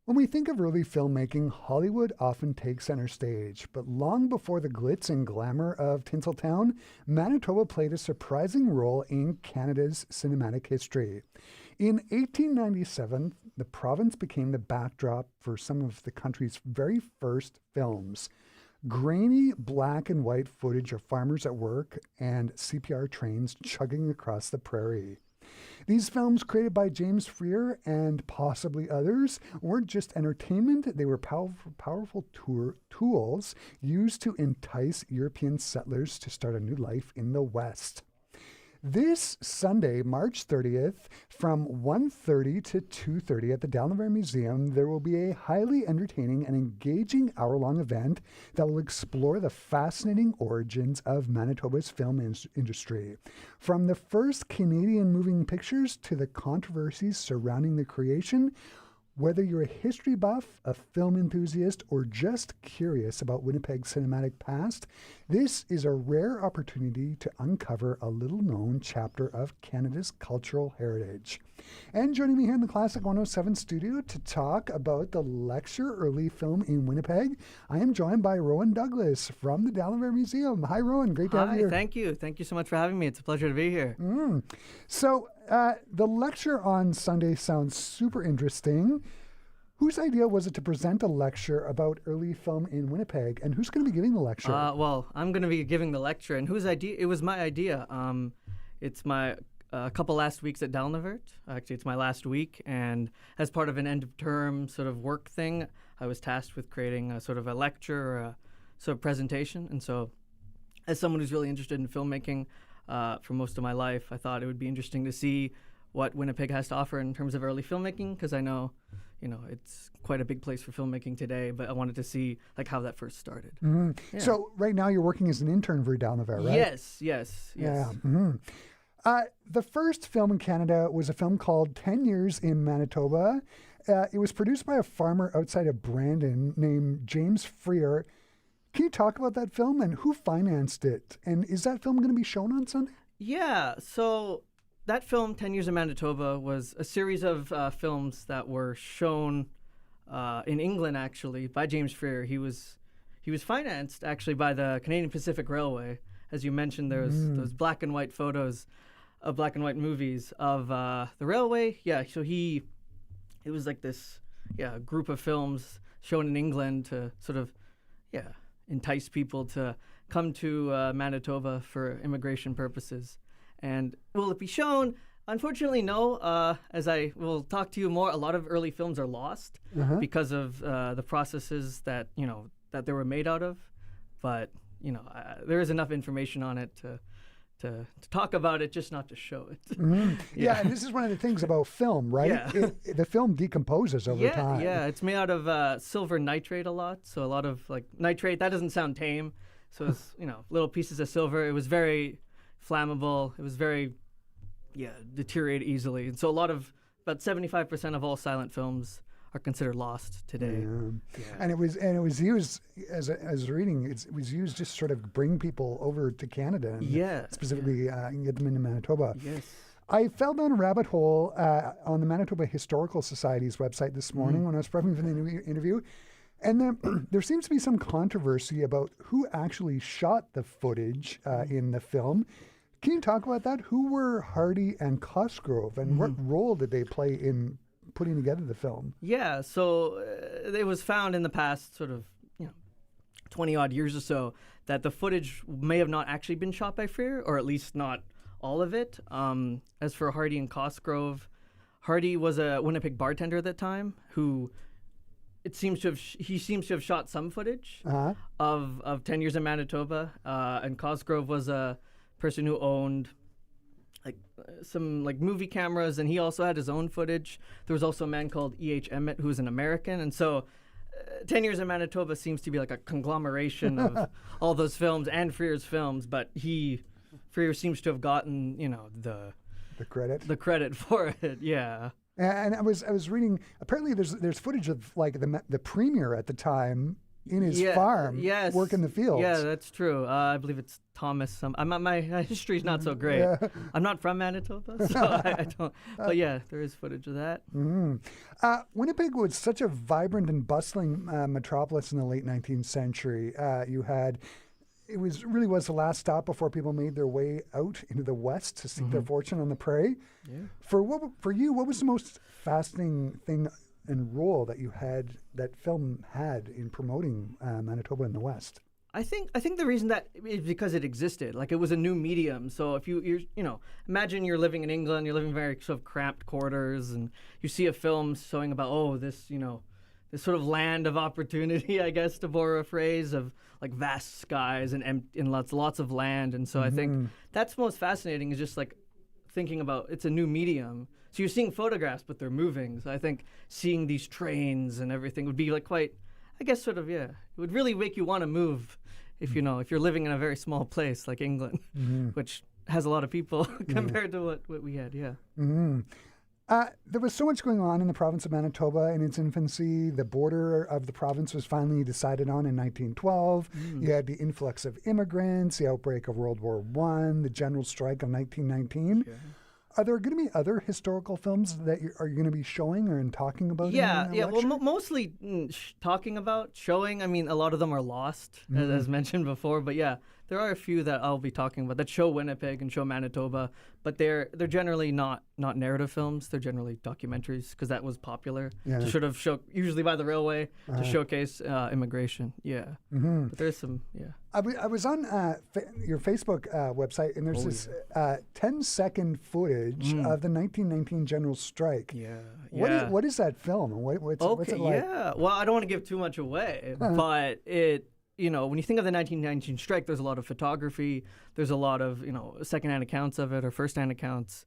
When we think of early filmmaking, Hollywood often takes center stage, but long before the glitz and glamour of Tinseltown, Manitoba played a surprising role in Canada's cinematic history. In 1897, the province became the backdrop for some of the country's very first films. Grainy black and white footage of farmers at work and CPR trains chugging across the prairie. These films, created by James Freer and possibly others, weren't just entertainment, they were powerful tools used to entice European settlers to start a new life in the West. This Sunday, March 30th, from 1:30 to 2:30 at the Dalnavert Museum, there will be a highly entertaining and engaging hour-long event that will explore the fascinating origins of Manitoba's film industry. From the first Canadian moving pictures to the controversies surrounding the creation, whether you're a history buff, a film enthusiast, or just curious about Winnipeg's cinematic past, this is a rare opportunity to uncover a little-known chapter of Canada's cultural heritage. And joining me here in the Classic 107 studio to talk about the lecture Early Film in Winnipeg, I am joined by Rowan Douglas from the Dalnavert Museum. Hi, Rowan. Great to have you here. Thank you. Thank you so much for having me. It's a pleasure to be here. So the lecture on Sunday sounds super interesting. Whose idea was it to present a lecture about early film in Winnipeg, and who's going to be giving the lecture? Well, I'm going to be giving the lecture, and whose idea? It was my idea. It's my couple last weeks at Dalnavert. Actually, it's my last week, and as part of an end-of-term sort of work thing, I was tasked with creating a sort of a lecture or a sort of presentation. And so, as someone who's really interested in filmmaking for most of my life, I thought it would be interesting to see what Winnipeg has to offer in terms of early filmmaking, because I know, it's quite a big place for filmmaking today, but I wanted to see how that first started. Yeah. So right now you're working as an intern for Dalnavert, right? Yes. Yeah. The first film in Canada was a film called 10 Years in Manitoba. It was produced by a farmer outside of Brandon named James Freer. Can you talk about that film and who financed it? And is that film going to be shown on Sunday? Yeah, so that film, 10 Years in Manitoba, was a series of films that were shown in England, actually, by James Freer. He was financed, actually, by the Canadian Pacific Railway. As you mentioned, there's those black and white photos of black and white movies of the railway. Yeah, so it was like this, group of films shown in England to sort of, entice people to come to Manitoba for immigration purposes. And will it be shown? Unfortunately, no. As I will talk to you more, a lot of early films are lost because of the processes that they were made out of. But there is enough information on it to talk about it, just not to show it. Yeah, and this is one of the things about film, right? Yeah. The film decomposes over time. Yeah, it's made out of silver nitrate a lot. So a lot of nitrate, that doesn't sound tame. So it's, little pieces of silver. It was very flammable. It was very, deteriorate easily. And so about 75% of all silent films are considered lost today. Yeah. And it was used as reading. It was used just sort of bring people over to Canada, and specifically get them into Manitoba. Yes. I fell down a rabbit hole on the Manitoba Historical Society's website this morning when I was prepping for the interview, and there seems to be some controversy about who actually shot the footage in the film. Can you talk about that? Who were Hardy and Cosgrove, and what role did they play in putting together the film? Yeah, so it was found in the past sort of 20 odd years or so that the footage may have not actually been shot by Freer, or at least not all of it. As for Hardy and Cosgrove, Hardy was a Winnipeg bartender at that time who seems to have shot some footage of 10 Years in Manitoba, and Cosgrove was a person who owned some movie cameras, and he also had his own footage. There was also a man called E.H. Emmett who was an American, and so 10 Years in Manitoba seems to be like a conglomeration of all those films and Freer's films, but Freer seems to have gotten the credit for it. Yeah. And I was reading. Apparently, there's footage of the premiere at the time in his farm, yes, working the fields. Yeah, that's true. I believe it's Thomas. My history's not so great. Yeah. I'm not from Manitoba, so I don't. But yeah, there is footage of that. Winnipeg was such a vibrant and bustling metropolis in the late 19th century. It really was the last stop before people made their way out into the west to seek their fortune on the prairie. Yeah. For you, what was the most fascinating thing and role that film had in promoting Manitoba in the West? I think the reason that is because it existed. Like, it was a new medium. So if you imagine you're living in England, you're living in very sort of cramped quarters, and you see a film showing about this sort of land of opportunity, I guess, to borrow a phrase, of like vast skies and lots of land. And so I think that's most fascinating, is just like thinking about it's a new medium. So you're seeing photographs, but they're moving. So I think seeing these trains and everything would be like quite, I guess, sort of, it would really make you want to move if you're living in a very small place like England, which has a lot of people compared to what we had. Yeah. There was so much going on in the province of Manitoba in its infancy. The border of the province was finally decided on in 1912. You had the influx of immigrants, the outbreak of World War I, the general strike of 1919. Yeah. Are there going to be other historical films that are you going to be showing or talking about? Yeah. Well, mostly talking about, showing. I mean, a lot of them are lost, as mentioned before. But yeah, there are a few that I'll be talking about that show Winnipeg and show Manitoba. But they're generally not narrative films. They're generally documentaries, because that was popular to sort of show, usually by the railway, to showcase immigration. Yeah. But there's some. Yeah. I was on your Facebook website, and there's this 10-second footage of the 1919 general strike. Yeah. What is that film? And what's it like? Yeah. Well, I don't want to give too much away, but it. When you think of the 1919 strike, there's a lot of photography. There's a lot of secondhand accounts of it or firsthand accounts.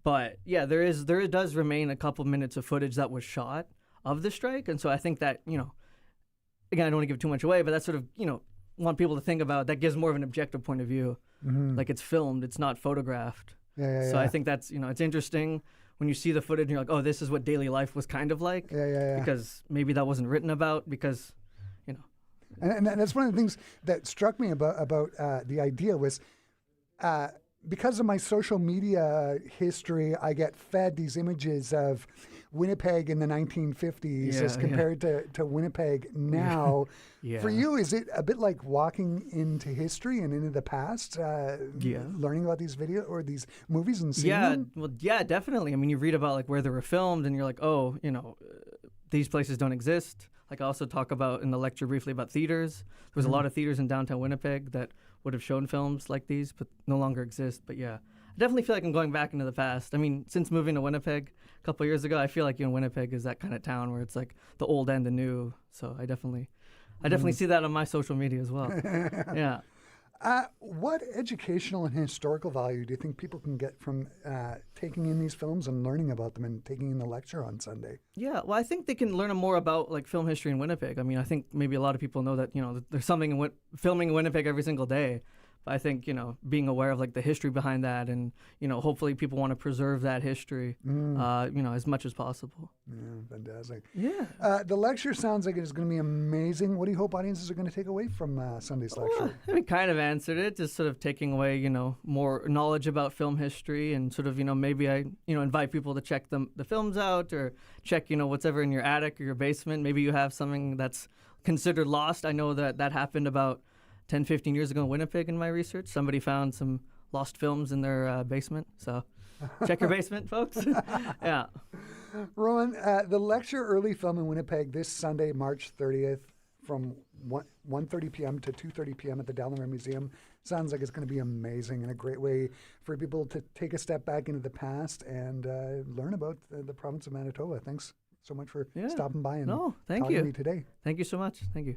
But yeah, there does remain a couple minutes of footage that was shot of the strike, and so I think that again, I don't want to give too much away, but that's sort of want people to think about, that gives more of an objective point of view. Like, it's filmed, it's not photographed. So I think that's it's interesting when you see the footage and you're like, oh, this is what daily life was kind of like. Because maybe that wasn't written about, because And that's one of the things that struck me about the idea was, because of my social media history, I get fed these images of Winnipeg in the 1950s as compared to Winnipeg now. For you, is it a bit like walking into history and into the past, learning about these these movies and seeing them? Well, yeah, definitely. I mean, you read about like where they were filmed, and you're like, oh, these places don't exist. Like, I also talk about in the lecture briefly about theaters. There was a lot of theaters in downtown Winnipeg that would have shown films like these, but no longer exist. But yeah, I definitely feel like I'm going back into the past. I mean, since moving to Winnipeg a couple of years ago, I feel like Winnipeg is that kind of town where it's like the old and the new. So I definitely see that on my social media as well. Yeah. What educational and historical value do you think people can get from taking in these films and learning about them and taking in the lecture on Sunday? Yeah, well, I think they can learn more about like film history in Winnipeg. I mean, I think maybe a lot of people know that there's something filming in Winnipeg every single day. But I think being aware of like the history behind that, and hopefully people want to preserve that history, as much as possible. Yeah, fantastic. Yeah. The lecture sounds like it's going to be amazing. What do you hope audiences are going to take away from Sunday's lecture? We kind of answered it, just sort of taking away more knowledge about film history, and sort of maybe I invite people to check the films out, or check what's ever in your attic or your basement. Maybe you have something that's considered lost. I know that happened about 10, 15 years ago in Winnipeg in my research. Somebody found some lost films in their basement. So check your basement, folks. Yeah. Rowan, the lecture Early Film in Winnipeg this Sunday, March 30th from 1:30 p.m. to 2:30 p.m. at the Dalnavert Museum. Sounds like it's going to be amazing and a great way for people to take a step back into the past and learn about the province of Manitoba. Thanks so much for stopping by and talking to me today. Thank you so much. Thank you.